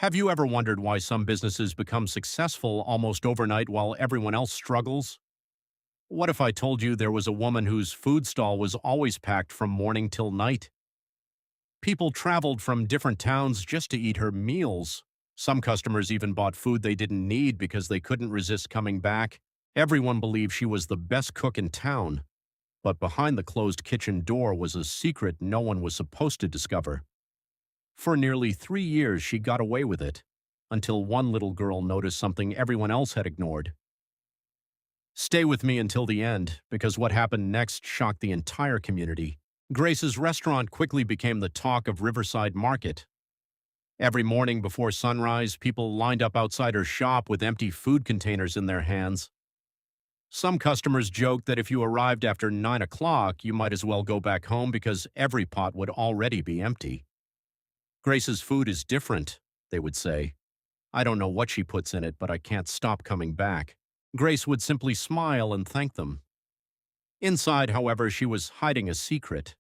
Have you ever wondered why some businesses become successful almost overnight while everyone else struggles? What if I told you there was a woman whose food stall was always packed from morning till night? People traveled from different towns just to eat her meals. Some customers even bought food they didn't need because they couldn't resist coming back. Everyone believed she was the best cook in town, but behind the closed kitchen door was a secret no one was supposed to discover. For nearly 3 years, she got away with it, until one little girl noticed something everyone else had ignored. Stay with me until the end, because what happened next shocked the entire community. Grace's restaurant quickly became the talk of Riverside Market. Every morning before sunrise, people lined up outside her shop with empty food containers in their hands. Some customers joked that if you arrived after 9 o'clock, you might as well go back home because every pot would already be empty. Grace's food is different, they would say. I don't know what she puts in it, but I can't stop coming back. Grace would simply smile and thank them. Inside, however, she was hiding a secret.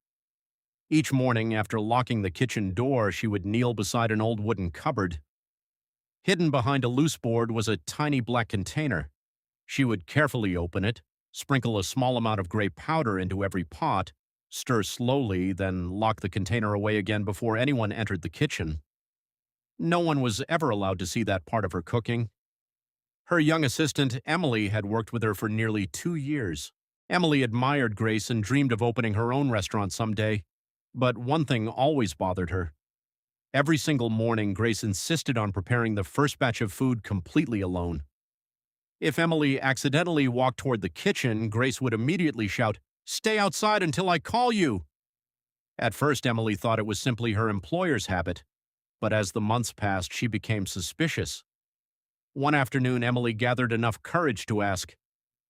Each morning, after locking the kitchen door, she would kneel beside an old wooden cupboard. Hidden behind a loose board was a tiny black container. She would carefully open it, sprinkle a small amount of gray powder into every pot, stir slowly, then lock the container away again before anyone entered the kitchen. No one was ever allowed to see that part of her cooking. Her young assistant, Emily, had worked with her for nearly 2 years. Emily admired Grace and dreamed of opening her own restaurant someday. But one thing always bothered her. Every single morning, Grace insisted on preparing the first batch of food completely alone. If Emily accidentally walked toward the kitchen, Grace would immediately shout, "Stay outside until I call you!" At first, Emily thought it was simply her employer's habit, but as the months passed, she became suspicious. One afternoon, Emily gathered enough courage to ask,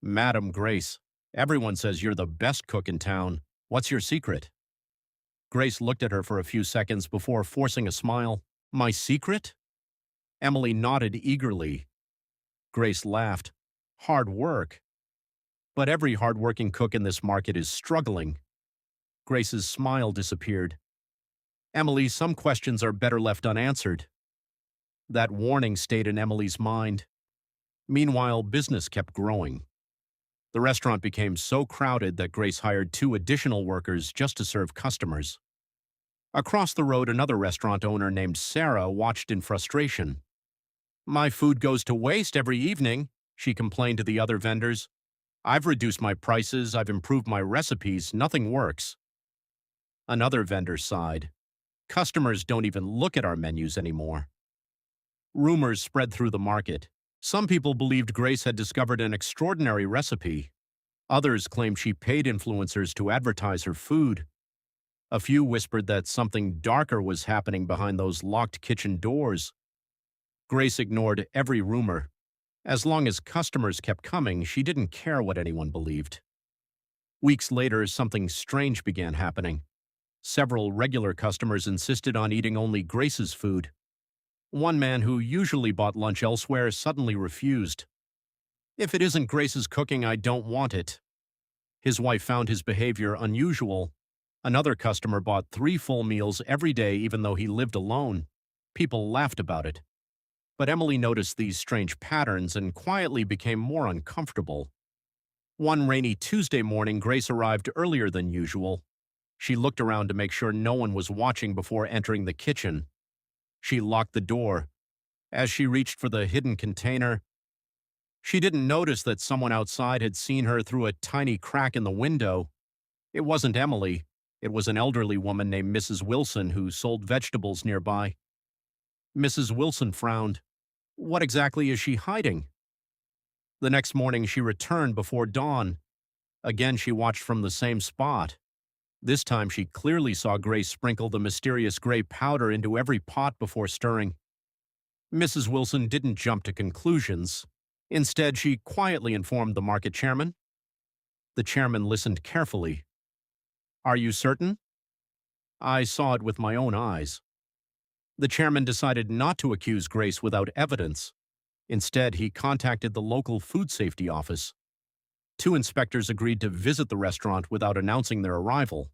"Madam Grace, everyone says you're the best cook in town. What's your secret?" Grace looked at her for a few seconds before forcing a smile. "My secret?" Emily nodded eagerly. Grace laughed. "Hard work." But every hard-working cook in this market is struggling. Grace's smile disappeared. "Emily, some questions are better left unanswered." That warning stayed in Emily's mind. Meanwhile, business kept growing. The restaurant became so crowded that Grace hired 2 additional workers just to serve customers. Across the road, another restaurant owner named Sarah watched in frustration. "My food goes to waste every evening," she complained to the other vendors. "I've reduced my prices, I've improved my recipes, nothing works." Another vendor sighed. "Customers don't even look at our menus anymore." Rumors spread through the market. Some people believed Grace had discovered an extraordinary recipe. Others claimed she paid influencers to advertise her food. A few whispered that something darker was happening behind those locked kitchen doors. Grace ignored every rumor. As long as customers kept coming, she didn't care what anyone believed. Weeks later, something strange began happening. Several regular customers insisted on eating only Grace's food. One man who usually bought lunch elsewhere suddenly refused. "If it isn't Grace's cooking, I don't want it." His wife found his behavior unusual. Another customer bought 3 full meals every day even though he lived alone. People laughed about it. But Emily noticed these strange patterns and quietly became more uncomfortable. One rainy Tuesday morning, Grace arrived earlier than usual. She looked around to make sure no one was watching before entering the kitchen. She locked the door. As she reached for the hidden container, she didn't notice that someone outside had seen her through a tiny crack in the window. It wasn't Emily. It was an elderly woman named Mrs. Wilson who sold vegetables nearby. Mrs. Wilson frowned. What exactly is she hiding? The next morning she returned before dawn. Again she watched from the same spot. This time she clearly saw Grace sprinkle the mysterious gray powder into every pot before stirring. Mrs. Wilson didn't jump to conclusions. Instead, she quietly informed the market chairman. The chairman listened carefully. "Are you certain?" "I saw it with my own eyes." The chairman decided not to accuse Grace without evidence. Instead, he contacted the local food safety office. 2 inspectors agreed to visit the restaurant without announcing their arrival.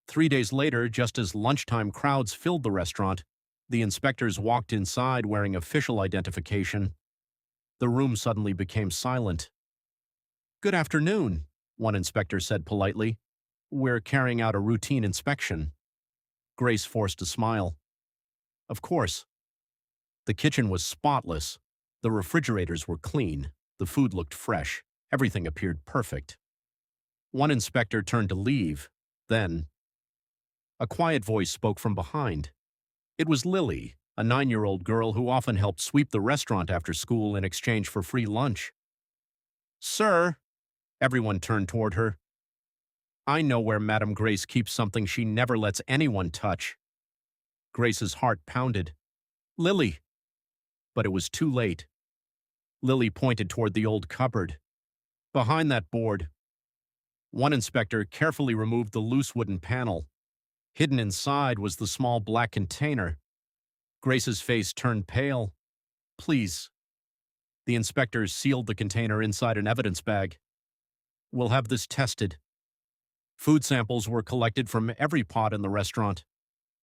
3 days later, just as lunchtime crowds filled the restaurant, The inspectors walked inside wearing official identification. The room suddenly became silent. "Good afternoon," one inspector said politely. "We're carrying out a routine inspection." Grace forced a smile. Of course. The kitchen was spotless. The refrigerators were clean. The food looked fresh. Everything appeared perfect. One inspector turned to leave. Then, a quiet voice spoke from behind. It was Lily, a 9-year-old girl who often helped sweep the restaurant after school in exchange for free lunch. "Sir," everyone turned toward her. "I know where Madame Grace keeps something she never lets anyone touch." Grace's heart pounded. "Lily!" But it was too late. Lily pointed toward the old cupboard. Behind that board, one inspector carefully removed the loose wooden panel. Hidden inside was the small black container. Grace's face turned pale. "Please." The inspectors sealed the container inside an evidence bag. "We'll have this tested." Food samples were collected from every pot in the restaurant.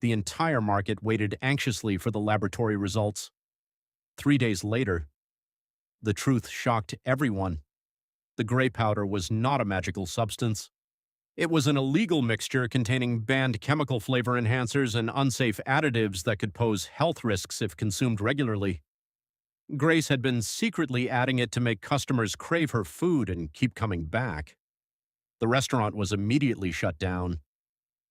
The entire market waited anxiously for the laboratory results. 3 days later, the truth shocked everyone. The gray powder was not a magical substance. It was an illegal mixture containing banned chemical flavor enhancers and unsafe additives that could pose health risks if consumed regularly. Grace had been secretly adding it to make customers crave her food and keep coming back. The restaurant was immediately shut down.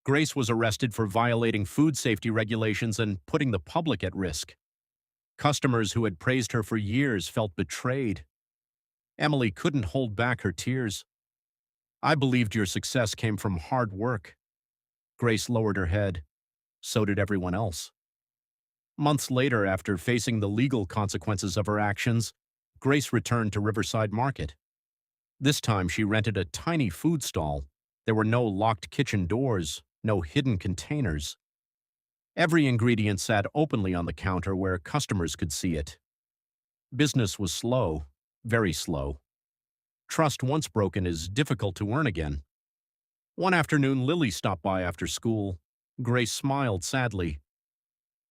Grace was arrested for violating food safety regulations and putting the public at risk. Customers who had praised her for years felt betrayed. Emily couldn't hold back her tears. "I believed your success came from hard work." Grace lowered her head. So did everyone else. Months later, after facing the legal consequences of her actions, Grace returned to Riverside Market. This time she rented a tiny food stall. There were no locked kitchen doors, no hidden containers. Every ingredient sat openly on the counter where customers could see it. Business was slow, very slow. Trust once broken is difficult to earn again. One afternoon, Lily stopped by after school. Grace smiled sadly.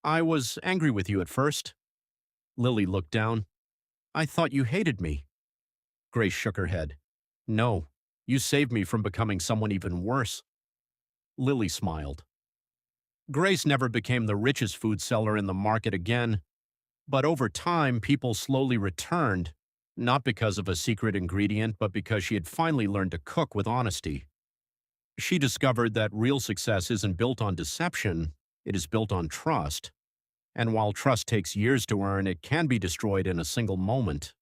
"I was angry with you at first." Lily looked down. "I thought you hated me." Grace shook her head. "No, you saved me from becoming someone even worse." Lily smiled. Grace never became the richest food seller in the market again, but over time people slowly returned, not because of a secret ingredient, but because she had finally learned to cook with honesty. She discovered that real success isn't built on deception, it is built on trust. And while trust takes years to earn, it can be destroyed in a single moment.